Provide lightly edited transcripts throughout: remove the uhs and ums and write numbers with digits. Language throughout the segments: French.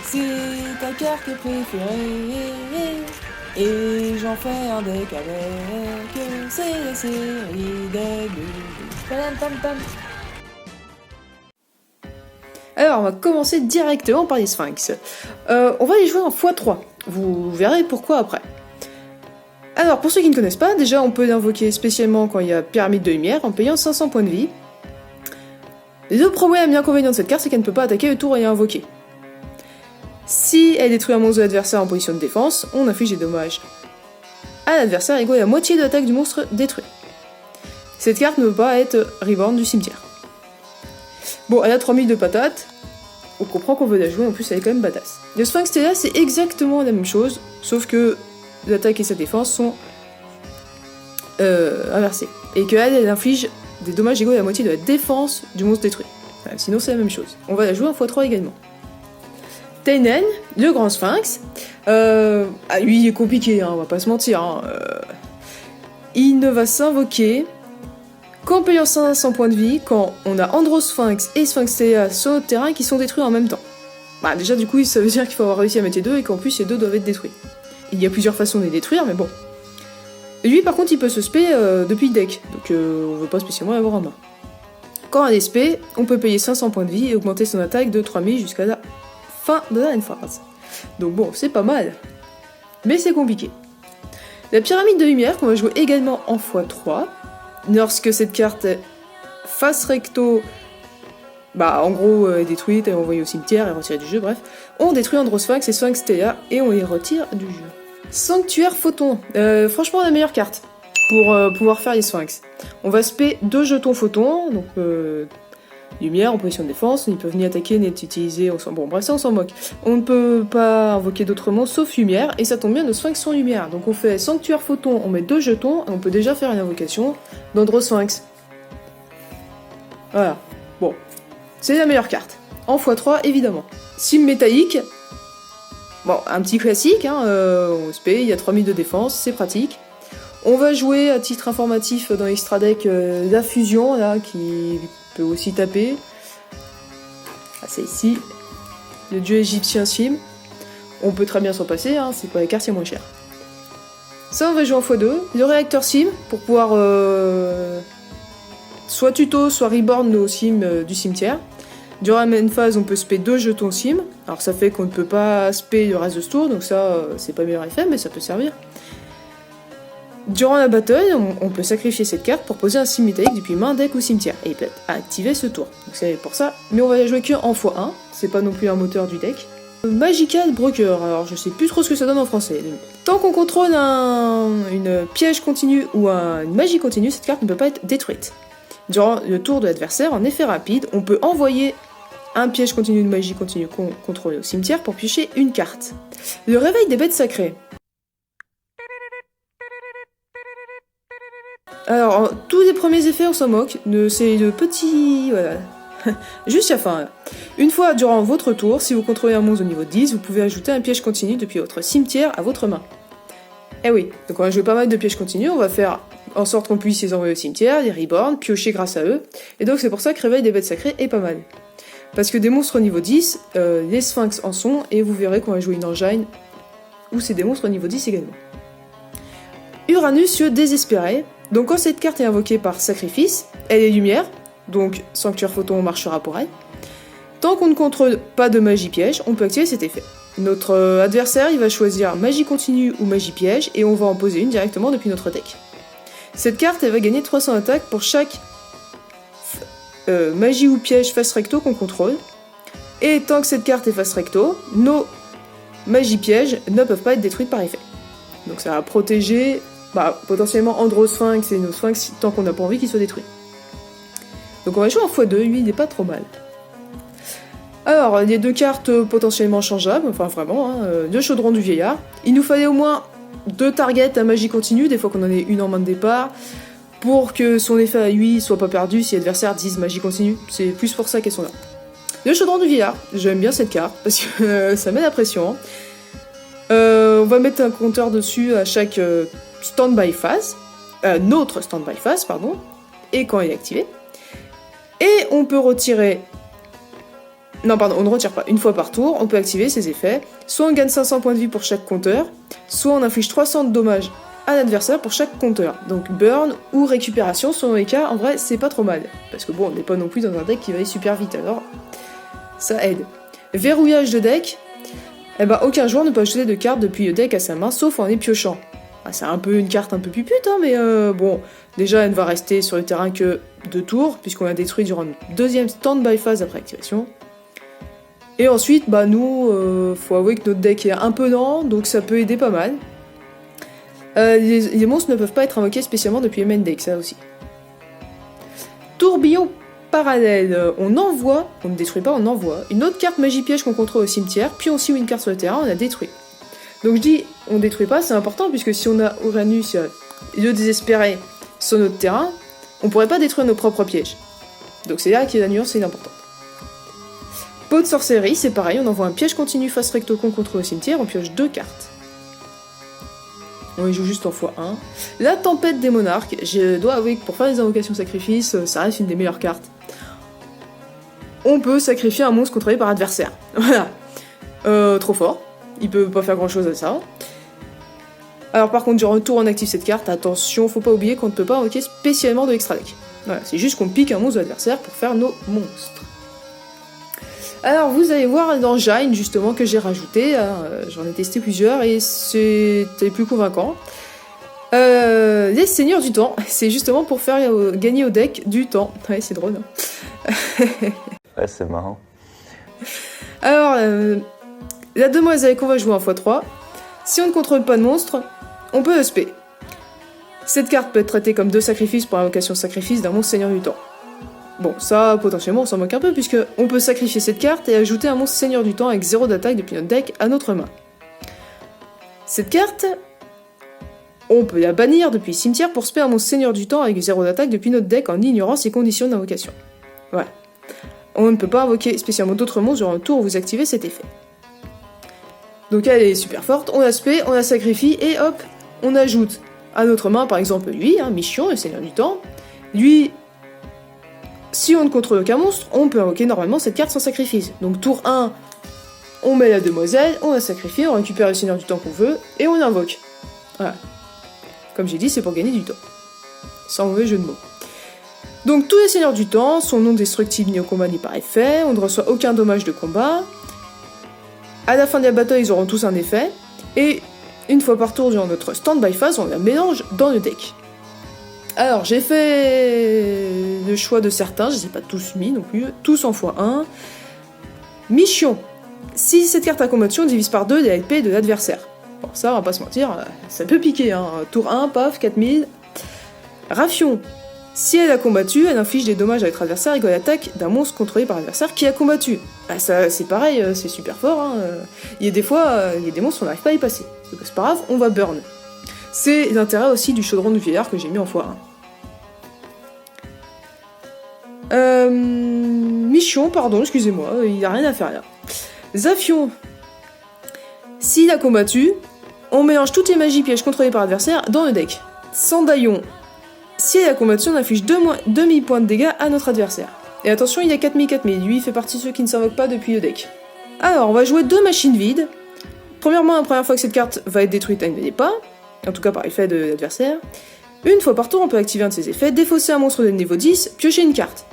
C'est ta carte préférée. Et j'en fais un deck avec. C'est la série des bulles. Alors, on va commencer directement par les Sphinx. On va les jouer en x3. Vous verrez pourquoi après. Alors, pour ceux qui ne connaissent pas, déjà on peut l'invoquer spécialement quand il y a Pyramide de Lumière en payant 500 points de vie. Les deux problèmes et inconvénients de cette carte, c'est qu'elle ne peut pas attaquer le tour et invoquer. Si elle détruit un monstre de l'adversaire en position de défense, on inflige des dommages à l'adversaire égaux à la moitié de l'attaque du monstre détruit. Cette carte ne peut pas être reborn du cimetière. Bon, elle a 3000 de patates, on comprend qu'on veut la jouer, en plus elle est quand même badass. Le Sphinx Stella, c'est exactement la même chose, sauf que l'attaque et sa défense sont inversées. Et qu'elle, elle inflige des dommages égaux à la moitié de la défense du monstre détruit. Sinon c'est la même chose. On va la jouer en x3 également. Tainen, le grand sphinx. Lui il est compliqué, hein, on va pas se mentir. Hein. Il ne va s'invoquer qu'en payant 500 points de vie quand on a Androsphinx et Sphinx Stella sur notre terrain qui sont détruits en même temps. Bah déjà du coup ça veut dire qu'il faut avoir réussi à mettre les deux et qu'en plus les deux doivent être détruits. Il y a plusieurs façons de les détruire mais bon. Lui par contre il peut se spé depuis le deck, donc on veut pas spécialement l'avoir en main. Quand on est spé, on peut payer 500 points de vie et augmenter son attaque de 3000 jusqu'à la fin de la phase. Donc bon, c'est pas mal. Mais c'est compliqué. La pyramide de lumière qu'on va jouer également en x3. Lorsque cette carte face recto, bah en gros est détruite, elle est envoyée au cimetière et retirée du jeu, bref. On détruit Androsphinx et Sphinx Stella et on les retire du jeu. Sanctuaire Photon, franchement la meilleure carte pour pouvoir faire les Sphinx. On va spé 2 jetons photons, donc lumière en position de défense, ils peuvent ni attaquer ni être utilisés, bon bref ça on s'en moque. On ne peut pas invoquer d'autres monstres sauf lumière, et ça tombe bien, nos Sphinx sont lumière. Donc on fait Sanctuaire Photon, on met 2 jetons, et on peut déjà faire une invocation d'Androsphinx. Voilà, bon, c'est la meilleure carte. En x3 évidemment. Sim métallique, bon un petit classique, hein, on se paye, il y a 3000 de défense, c'est pratique. On va jouer à titre informatif dans l'extra deck la fusion là qui peut aussi taper. Ah, c'est ici. Le dieu égyptien Sim. On peut très bien s'en passer, hein, c'est pas les cartes, c'est moins cher. Ça, on va jouer en x2. Le réacteur Sim, pour pouvoir soit tuto, soit reborn nos Sim du cimetière. Durant la même phase, on peut spé 2 jetons Sim. Alors ça fait qu'on ne peut pas spé le reste de ce tour, donc ça, c'est pas meilleur effet, mais ça peut servir. Durant la battle, on peut sacrifier cette carte pour poser un sim métallique depuis main, deck ou cimetière, et il peut être activé ce tour. Donc c'est pour ça, mais on va la jouer que en x1, c'est pas non plus un moteur du deck. Magical Broker, alors je sais plus trop ce que ça donne en français. Tant qu'on contrôle une piège continue ou une magie continue, cette carte ne peut pas être détruite. Durant le tour de l'adversaire, en effet rapide, on peut envoyer un piège continu de magie continue contrôlé au cimetière pour piocher une carte. Le réveil des bêtes sacrées. Alors, tous les premiers effets, on s'en moque. C'est le petit... Voilà. Juste la fin. Là. Une fois durant votre tour, si vous contrôlez un monstre au niveau 10, vous pouvez ajouter un piège continu depuis votre cimetière à votre main. Eh oui, donc on va jouer pas mal de pièges continus, on va faire en sorte qu'on puisse les envoyer au cimetière, les reborn, piocher grâce à eux. Et donc c'est pour ça que Réveil des bêtes sacrées est pas mal. Parce que des monstres au niveau 10, les sphinx en sont, et vous verrez qu'on va jouer une engine où c'est des monstres au niveau 10 également. Uranus, yeux désespéré. Donc quand cette carte est invoquée par sacrifice, elle est lumière, donc Sanctuaire Photon marchera pour elle. Tant qu'on ne contrôle pas de magie piège, on peut activer cet effet. Notre adversaire, il va choisir magie continue ou magie piège, et on va en poser une directement depuis notre deck. Cette carte, elle va gagner 300 attaques pour chaque magie ou piège face recto qu'on contrôle. Et tant que cette carte est face recto, nos magies pièges ne peuvent pas être détruites par effet. Donc ça va protéger potentiellement Androsphinx et nos Sphinx tant qu'on n'a pas envie qu'ils soient détruits. Donc on va jouer en x2, lui il n'est pas trop mal. Alors, les 2 cartes potentiellement changeables, enfin vraiment, hein, 2 chaudrons du vieillard. Il nous fallait au moins 2 targets à magie continue, des fois qu'on en ait une en main de départ, pour que son effet à lui soit pas perdu si l'adversaire dise magie continue. C'est plus pour ça qu'elles sont là. Le chaudron du vieillard, j'aime bien cette carte, parce que ça met la pression. On va mettre un compteur dessus à chaque stand-by phase, notre stand-by phase, pardon, et quand il est activé. Et on peut retirer Non, pardon, on ne retire pas. Une fois par tour, on peut activer ces effets. Soit on gagne 500 points de vie pour chaque compteur, soit on inflige 300 de dommages à l'adversaire pour chaque compteur. Donc burn ou récupération, selon les cas, en vrai, c'est pas trop mal. Parce que bon, on n'est pas non plus dans un deck qui va aller super vite, alors ça aide. Verrouillage de deck. Eh ben, aucun joueur ne peut ajouter de carte depuis le deck à sa main, sauf en les piochant. Ah, c'est un peu une carte un peu pupute, hein, mais bon, déjà elle ne va rester sur le terrain que 2 tours, puisqu'on l'a détruit durant une deuxième stand-by phase après activation. Et ensuite, bah nous, faut avouer que notre deck est un peu lent, donc ça peut aider pas mal. Les monstres ne peuvent pas être invoqués spécialement depuis le main deck, ça aussi. Tourbillon parallèle, on envoie, on ne détruit pas, on envoie une autre carte magie piège qu'on contrôle au cimetière, puis on signe une carte sur le terrain, on la détruit. Donc je dis, on détruit pas, c'est important, puisque si on a Uranus, le désespéré, sur notre terrain, on pourrait pas détruire nos propres pièges. Donc c'est là que la nuance est importante. Pot de sorcellerie, c'est pareil, on envoie un piège continu face recto qu'on contrôle au cimetière, on pioche 2 cartes. On y joue juste en x1. La tempête des monarques, je dois avouer que pour faire les invocations sacrifices, ça reste une des meilleures cartes. On peut sacrifier un monstre contrôlé par adversaire. Voilà. Trop fort. Il peut pas faire grand chose à ça. Alors par contre, durant le tour on active cette carte, attention, faut pas oublier qu'on ne peut pas invoquer spécialement de l'extra deck. Voilà, c'est juste qu'on pique un monstre de l'adversaire pour faire nos monstres. Alors vous allez voir dans Jain justement que j'ai rajouté, j'en ai testé plusieurs et c'était plus convaincant. Les seigneurs du temps, c'est justement pour faire gagner au deck du temps. Ouais, c'est drôle. Hein. Ouais, c'est marrant. Alors, la demoiselle qu'on va jouer en x3, si on ne contrôle pas de monstre, on peut spé. Cette carte peut être traitée comme 2 sacrifices pour invocation sacrifice d'un monstre seigneur du temps. Bon, ça, potentiellement, on s'en moque un peu, puisque on peut sacrifier cette carte et ajouter un monstre seigneur du temps avec 0 d'attaque depuis notre deck à notre main. Cette carte, on peut la bannir depuis le cimetière pour spé un monstre seigneur du temps avec 0 d'attaque depuis notre deck en ignorant ses conditions d'invocation. Voilà. On ne peut pas invoquer spécialement d'autres monstres durant le tour où vous activez cet effet. Donc elle est super forte, on la spé, on la sacrifie, et hop, on ajoute à notre main, par exemple, lui, Michion, le seigneur du temps. Lui, si on ne contrôle aucun monstre, on peut invoquer normalement cette carte sans sacrifice. Donc tour 1, on met la demoiselle, on la sacrifie, on récupère le seigneur du temps qu'on veut, et on invoque. Voilà. Comme j'ai dit, c'est pour gagner du temps. Sans mauvais jeu de mots. Donc tous les seigneurs du temps sont non destructibles ni au combat ni par effet, on ne reçoit aucun dommage de combat. À la fin de la bataille, ils auront tous un effet, et une fois par tour durant notre stand-by phase, on la mélange dans le deck. Alors, j'ai fait le choix de certains, je ne les ai pas tous mis non plus, tous en x1. Michion. Si cette carte a combattu, on divise par 2 les LP de l'adversaire. Bon, ça, on va pas se mentir, ça peut piquer, hein. Tour 1, paf, 4000. Rafion. Si elle a combattu, elle inflige des dommages à votre adversaire égale à l'attaque d'un monstre contrôlé par l'adversaire qui a combattu. Bah ça, c'est pareil, c'est super fort, hein. Il y a des fois, il y a des monstres, on n'arrive pas à y passer. Donc c'est pas grave, on va burn. C'est l'intérêt aussi du chaudron du vieillard que j'ai mis en x1. Michion, pardon, excusez-moi, il n'y a rien à faire là. Zafion. S'il a combattu, on mélange toutes les magies pièges contrôlées par l'adversaire dans le deck. Sandaillon. Si elle a combattu, on inflige 2000 points de dégâts à notre adversaire. Et attention, il y a 4000, lui il fait partie de ceux qui ne s'invoquent pas depuis le deck. Alors, on va jouer 2 machines vides. Premièrement, la première fois que cette carte va être détruite, elle ne l'est pas, en tout cas par effet de l'adversaire. Une fois par tour, on peut activer un de ses effets, défausser un monstre de niveau 10, piocher une carte.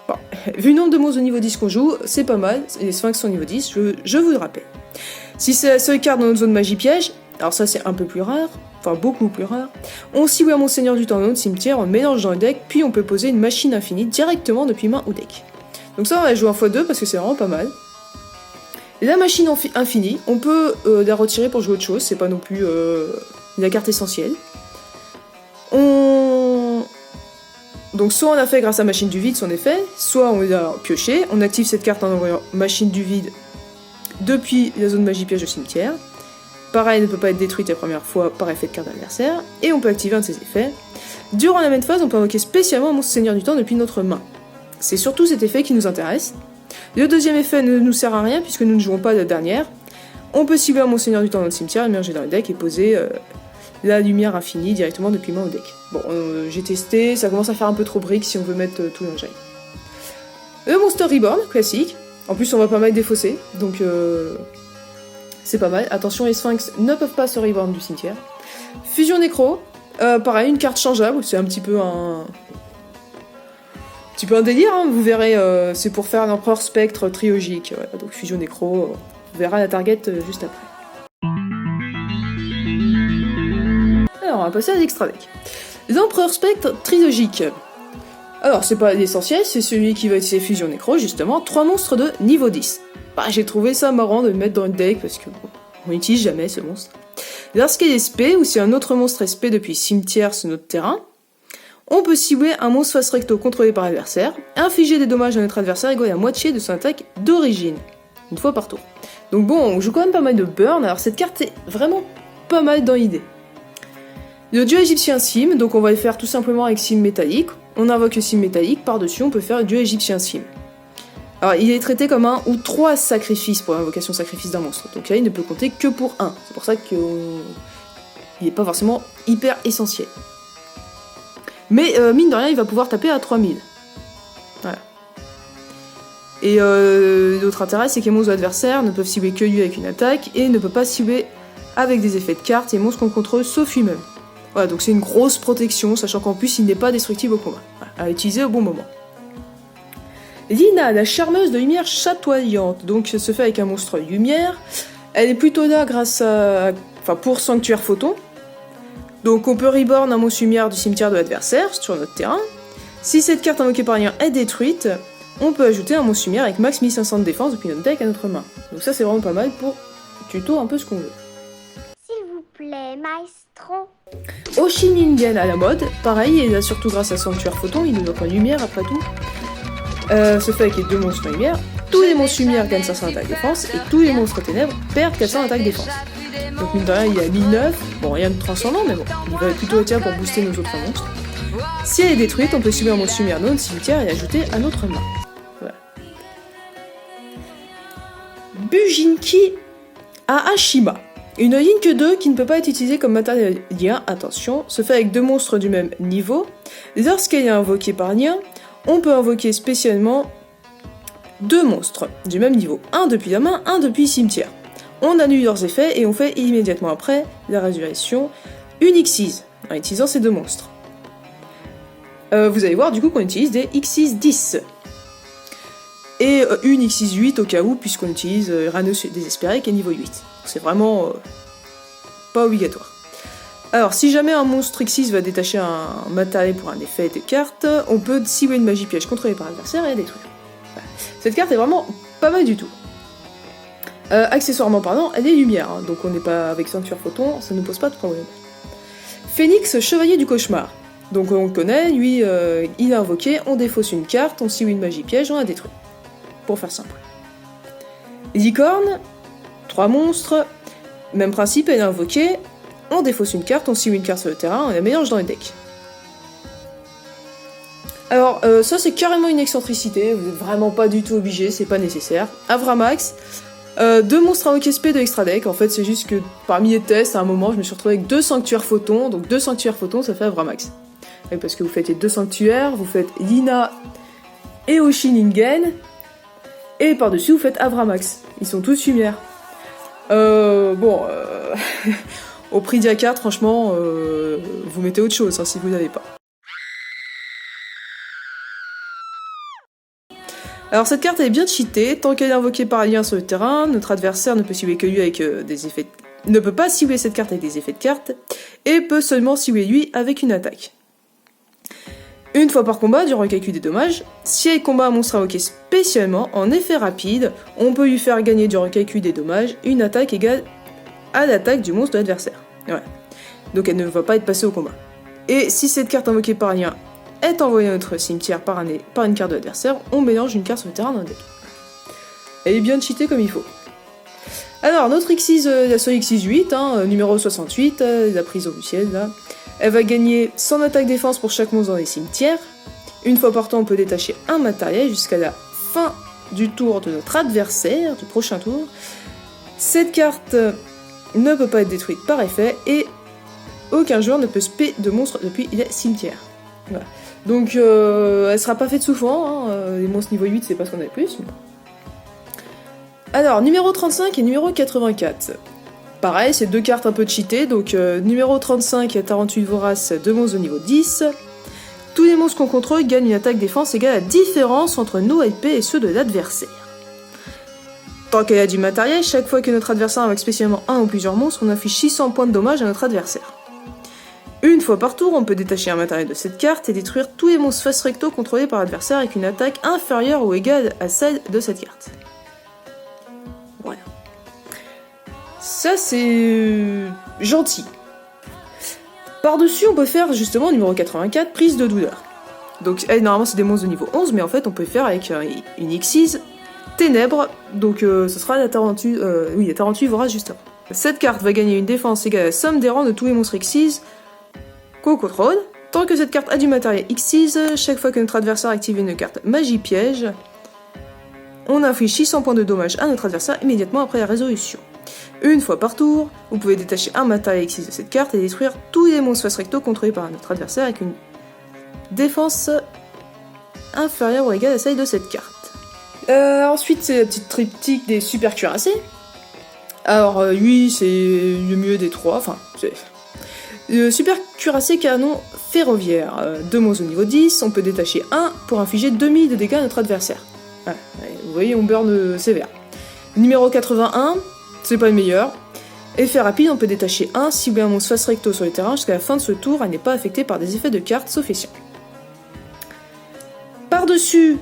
Bon, vu le nombre de monstres de niveau 10 qu'on joue, c'est pas mal, les sphinx sont niveau 10, je vous le rappelle. Si c'est la seule carte dans notre zone magie piège, alors ça c'est un peu plus rare, enfin beaucoup plus rare, on cible un monstre seigneur du temps dans notre cimetière, on le mélange dans le deck, puis on peut poser une machine infinie directement depuis main ou deck. Donc ça on va jouer en x2 parce que c'est vraiment pas mal. La machine infinie, on peut la retirer pour jouer autre chose, c'est pas non plus la carte essentielle. Donc soit on a fait grâce à machine du vide son effet, soit on l'a pioché, on active cette carte en envoyant machine du vide depuis la zone magie piège de cimetière. Pareil, elle ne peut pas être détruite la première fois par effet de carte adversaire, et on peut activer un de ses effets. Durant la main phase, on peut invoquer spécialement un monstre seigneur du temps depuis notre main. C'est surtout cet effet qui nous intéresse. Le deuxième effet ne nous sert à rien puisque nous ne jouons pas la dernière. On peut cibler un monstre seigneur du temps dans notre cimetière, immerger dans le deck et poser la lumière infinie directement depuis main au deck. Bon, j'ai testé, ça commence à faire un peu trop brique si on veut mettre tout l'engin. Le Monster Reborn, classique. En plus, on va pas mal défausser, donc c'est pas mal. Attention, les sphinx ne peuvent pas se reborn du cimetière. Fusion nécro, pareil, une carte changeable, c'est un petit peu un délire, hein. Vous verrez, c'est pour faire l'empereur spectre triogique. Voilà, donc fusion nécro, on verra la target juste après. Alors, on va passer à l'extra deck. L'empereur spectre triogique. Alors, c'est pas l'essentiel, c'est celui qui va utiliser fusion nécro, justement, 3 monstres de niveau 10. Bah, j'ai trouvé ça marrant de le mettre dans le deck parce que bon, on n'utilise jamais ce monstre. Lorsqu'il est SP, ou si un autre monstre est SP depuis cimetière sur notre terrain, on peut cibler un monstre face recto contrôlé par l'adversaire, infliger des dommages à notre adversaire égaux à la moitié de son attaque d'origine, une fois par tour. Donc bon, on joue quand même pas mal de burn, alors cette carte est vraiment pas mal dans l'idée. Le dieu égyptien Sim, donc on va le faire tout simplement avec Sim métallique. On invoque le Sim métallique, par-dessus on peut faire le dieu égyptien Sim. Alors il est traité comme 1 ou 3 sacrifices pour l'invocation sacrifice d'un monstre, donc là il ne peut compter que pour 1. C'est pour ça qu'il n'est pas forcément hyper essentiel. Mais mine de rien, il va pouvoir taper à 3000. Voilà. Et l'autre intérêt, c'est que les monstres adversaires ne peuvent cibler que lui avec une attaque, et ne peuvent pas cibler avec des effets de cartes et monstres qu'on contrôle sauf lui-même. Voilà, donc c'est une grosse protection, sachant qu'en plus il n'est pas destructible au combat. Voilà, à utiliser au bon moment. Lina, la charmeuse de lumière chatoyante, donc ça se fait avec un monstre lumière. Elle est plutôt là grâce à... Enfin, pour Sanctuaire Photon. Donc on peut reborn un monstre lumière du cimetière de l'adversaire sur notre terrain. Si cette carte invoquée par rien est détruite, on peut ajouter un monstre lumière avec max 1500 de défense depuis notre deck à notre main. Donc ça c'est vraiment pas mal pour tuto un peu ce qu'on veut. S'il vous plaît, maestro. Oshiningen à la mode, pareil, et là surtout grâce à Sanctuaire Photon, il nous offre une lumière après tout. Se fait avec les 2 monstres lumière. Tous les monstres lumière gagnent 500 attaque défense, et tous les monstres ténèbres perdent 400 attaque défense. Donc mine de rien, il a 1009, bon rien de transcendant, mais bon, il va plutôt être là pour booster nos autres monstres. Si elle est détruite, on peut subir un monstre lumière dans notre cimetière et ajouter à notre main. Voilà. Bujinki à Ashima. Une Link 2 qui ne peut pas être utilisée comme matériel lien, attention, se fait avec 2 monstres du même niveau. Lorsqu'elle est invoquée par lien, on peut invoquer spécialement 2 monstres du même niveau, un depuis la main, un depuis le cimetière. On annule leurs effets et on fait immédiatement après la résurrection une X6 en utilisant ces 2 monstres. Vous allez voir du coup qu'on utilise des X6 10 et une X6 8 au cas où, puisqu'on utilise Ranos désespéré qui est niveau 8. C'est vraiment pas obligatoire. Alors si jamais un monstre X6 va détacher un matériel pour un effet de carte, on peut cibler une magie piège contrôlée par l'adversaire et la détruire. Voilà. Cette carte est vraiment pas mal du tout. Accessoirement parlant, elle est lumière, hein, donc on n'est pas avec Sanctuaire Photon, ça ne pose pas de problème. Phénix, chevalier du cauchemar. Donc on le connaît, lui, il a invoqué, on défausse une carte, on cible une magie piège, on la détruit. Pour faire simple. Licorne, 3 monstres, même principe, elle est invoquée, on défausse une carte, on cible une carte sur le terrain, on la mélange dans le deck. Alors, ça c'est carrément une excentricité, vous n'êtes vraiment pas du tout obligé, c'est pas nécessaire. Avramax, 2 monstres invoqués SP de extra deck, en fait c'est juste que parmi les tests, à un moment, je me suis retrouvée avec 2 sanctuaires photons, donc 2 sanctuaires photons, ça fait Avramax. Et parce que vous faites les 2 sanctuaires, vous faites Lina et Oshiningen, et par-dessus vous faites Avramax. Ils sont tous lumière. Au prix d'il y a 4, franchement, vous mettez autre chose, hein, si vous n'avez pas. Alors cette carte elle est bien cheatée, tant qu'elle est invoquée par lien sur le terrain, notre adversaire ne peut cibler que lui avec des effets... ne peut pas cibler cette carte avec des effets de carte, et peut seulement cibler lui avec une attaque. Une fois par combat, durant le calcul des dommages, si elle combat un monstre invoqué spécialement, en effet rapide, on peut lui faire gagner durant le calcul des dommages une attaque égale à l'attaque du monstre de l'adversaire. Voilà. Donc elle ne va pas être passée au combat. Et si cette carte invoquée par lien est envoyée à notre cimetière par une carte de l'adversaire, on mélange une carte sur le terrain dans le deck. Elle est bien cheatée comme il faut. Alors, notre X6, la seule X6 8, numéro 68, la prise au ciel, là, elle va gagner 100 attaque défense pour chaque monstre dans les cimetières. Une fois par temps, on peut détacher un matériel jusqu'à la fin du tour de notre adversaire, du prochain tour. Cette carte ne peut pas être détruite par effet, et aucun joueur ne peut spé de monstres depuis les cimetières. Voilà. Donc, elle sera pas faite souvent, les monstres niveau 8, c'est pas ce qu'on a de plus. Alors, numéro 35 et numéro 84. Pareil, c'est 2 cartes un peu cheatées, donc numéro 35 et 48 vorace, 2 monstres de niveau 10. Tous les monstres qu'on contrôle gagnent une attaque défense égale à la différence entre nos IP et ceux de l'adversaire. Tant qu'elle a du matériel, chaque fois que notre adversaire invoque spécialement un ou plusieurs monstres, on affiche 600 points de dommage à notre adversaire. Une fois par tour, on peut détacher un matériel de cette carte et détruire tous les monstres face recto contrôlés par l'adversaire avec une attaque inférieure ou égale à celle de cette carte. Voilà. Ça c'est gentil. Par-dessus, on peut faire justement numéro 84, prise de douleur. Donc normalement c'est des monstres de niveau 11, mais en fait on peut faire avec une Xyz, ténèbres, donc ce sera la Tarantuille vorace juste avant. Cette carte va gagner une défense égale à la somme des rangs de tous les monstres Xyz qu'on contrôle. Tant que cette carte a du matériel Xyz, chaque fois que notre adversaire active une carte magie piège, on inflige 600 points de dommage à notre adversaire immédiatement après la résolution. Une fois par tour, vous pouvez détacher un matériel Xyz de cette carte et détruire tous les monstres face recto contrôlés par notre adversaire avec une défense inférieure ou égale à celle de cette carte. Ensuite, c'est la petite triptyque des super cuirassés. Alors, lui, c'est le mieux des trois. Enfin, c'est. Le super cuirassé canon ferroviaire. 2 monstres au niveau 10, on peut détacher 1 pour infliger 2000 de dégâts à notre adversaire. Ouais, vous voyez, on burn sévère. Numéro 81, c'est pas le meilleur. Effet rapide, on peut détacher 1, cibler un monstre face recto sur le terrain jusqu'à la fin de ce tour, elle n'est pas affectée par des effets de cartes sauf efficient. Par-dessus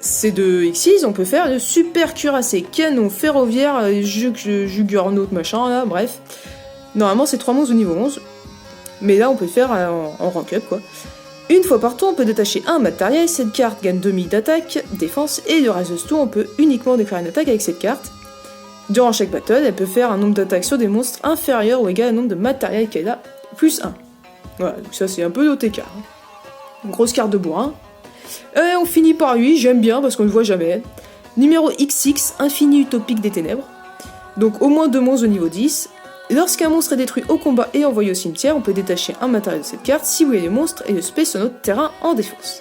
ces 2 Xyz, on peut faire le super cuirassé canon ferroviaire, juggernaut machin là, bref. Normalement c'est 3 monstres de niveau 11, mais là on peut le faire en rank up quoi. Une fois par tour, on peut détacher un matériel, cette carte gagne 2000 d'attaque, défense, et le reste de ce tour, on peut uniquement déclarer une attaque avec cette carte. Durant chaque battle, elle peut faire un nombre d'attaques sur des monstres inférieur ou égal au nombre de matériel qu'elle a, plus 1. Voilà, donc ça c'est un peu l'OTK. Une grosse carte de bourrin. Et on finit par lui, j'aime bien parce qu'on le voit jamais. Numéro XX, infini utopique des ténèbres. Donc au moins 2 monstres de niveau 10. Lorsqu'un monstre est détruit au combat et envoyé au cimetière, on peut détacher un matériel de cette carte, cibler les monstres et le spé sur notre terrain en défense.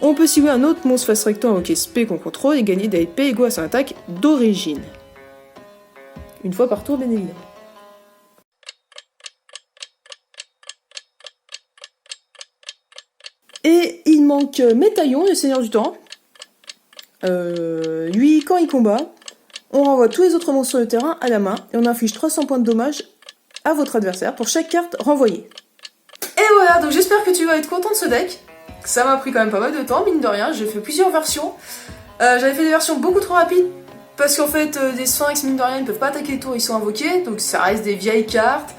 On peut cibler un autre monstre face recto invoqué spé qu'on contrôle et gagner des IP égaux à son attaque d'origine. Une fois par tour, bien évidemment. Et il manque Métaillon, le Seigneur du Temps. Lui, quand il combat, on renvoie tous les autres monstres sur le terrain à la main et on inflige 300 points de dommage à votre adversaire pour chaque carte renvoyée. Et voilà, donc j'espère que tu vas être content de ce deck. Ça m'a pris quand même pas mal de temps, mine de rien, j'ai fait plusieurs versions. J'avais fait des versions beaucoup trop rapides parce qu'en fait, les Sphinx, mine de rien, ils peuvent pas attaquer les tours, ils sont invoqués, donc ça reste des vieilles cartes.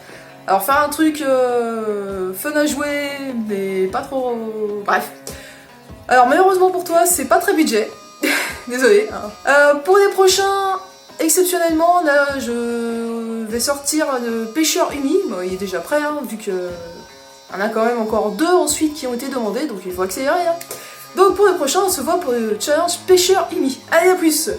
Alors faire un truc fun à jouer, mais pas trop... Bref. Alors malheureusement pour toi, c'est pas très budget. Désolé. Pour les prochains, exceptionnellement, là, je vais sortir le pêcheur Umi. Bon, il est déjà prêt, hein, vu que on a quand même encore 2 ensuite qui ont été demandés, donc il faut accélérer. Hein. Donc pour le prochain, on se voit pour le challenge pêcheur Umi. Allez, à plus!